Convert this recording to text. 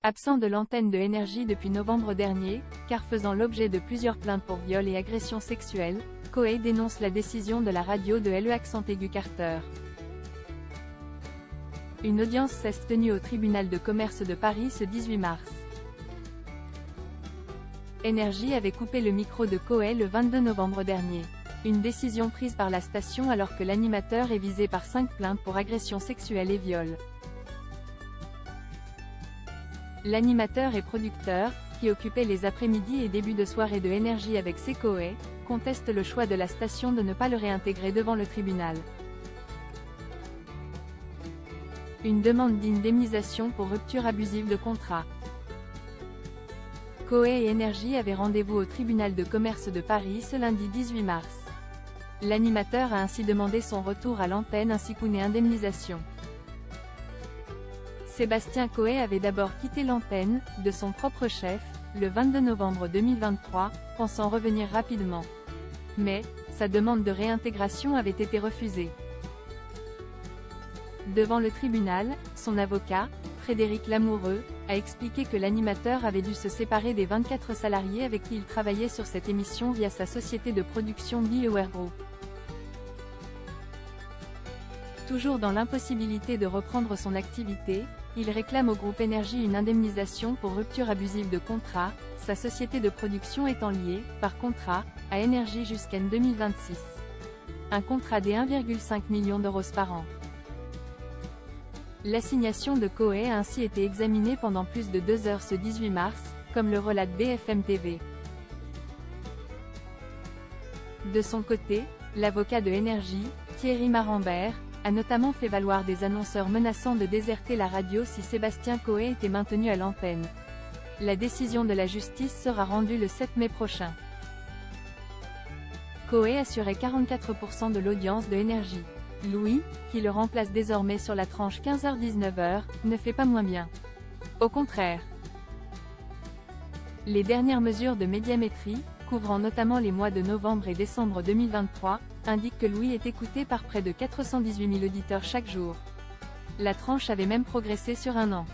Absent de l'antenne de Énergie depuis novembre dernier, car faisant l'objet de plusieurs plaintes pour viol et agression sexuelle, Koé dénonce la décision de la radio de LE_Carter. Une audience s'est tenue au tribunal de commerce de Paris ce 18 mars. Énergie avait coupé le micro de Koé le 22 novembre dernier. Une décision prise par la station alors que l'animateur est visé par 5 plaintes pour agression sexuelle et viol. L'animateur et producteur, qui occupait les après-midi et débuts de soirée de Énergie avec ses Koé, conteste le choix de la station de ne pas le réintégrer devant le tribunal. Une demande d'indemnisation pour rupture abusive de contrat. Koé et Énergie avaient rendez-vous au tribunal de commerce de Paris ce lundi 18 mars. L'animateur a ainsi demandé son retour à l'antenne ainsi qu'une indemnisation. Sébastien Koé avait d'abord quitté l'antenne, de son propre chef, le 22 novembre 2023, pensant revenir rapidement. Mais, sa demande de réintégration avait été refusée. Devant le tribunal, son avocat, Frédéric Lamoureux, a expliqué que l'animateur avait dû se séparer des 24 salariés avec qui il travaillait sur cette émission via sa société de production BeAware Group. Toujours dans l'impossibilité de reprendre son activité, il réclame au groupe Énergie une indemnisation pour rupture abusive de contrat, sa société de production étant liée, par contrat, à Énergie jusqu'en 2026. Un contrat des 1,5 million d'euros par an. L'assignation de Koé a ainsi été examinée pendant plus de 2 heures ce 18 mars, comme le relate BFM TV. De son côté, l'avocat de Énergie, Thierry Marambert, a notamment fait valoir des annonceurs menaçant de déserter la radio si Sébastien Koé était maintenu à l'antenne. La décision de la justice sera rendue le 7 mai prochain. Koé assurait 44% de l'audience de Énergie. Louis, qui le remplace désormais sur la tranche 15h-19h, ne fait pas moins bien. Au contraire. Les dernières mesures de médiamétrie, couvrant notamment les mois de novembre et décembre 2023, indiquent que Louis est écouté par près de 418 000 auditeurs chaque jour. La tranche avait même progressé sur un an.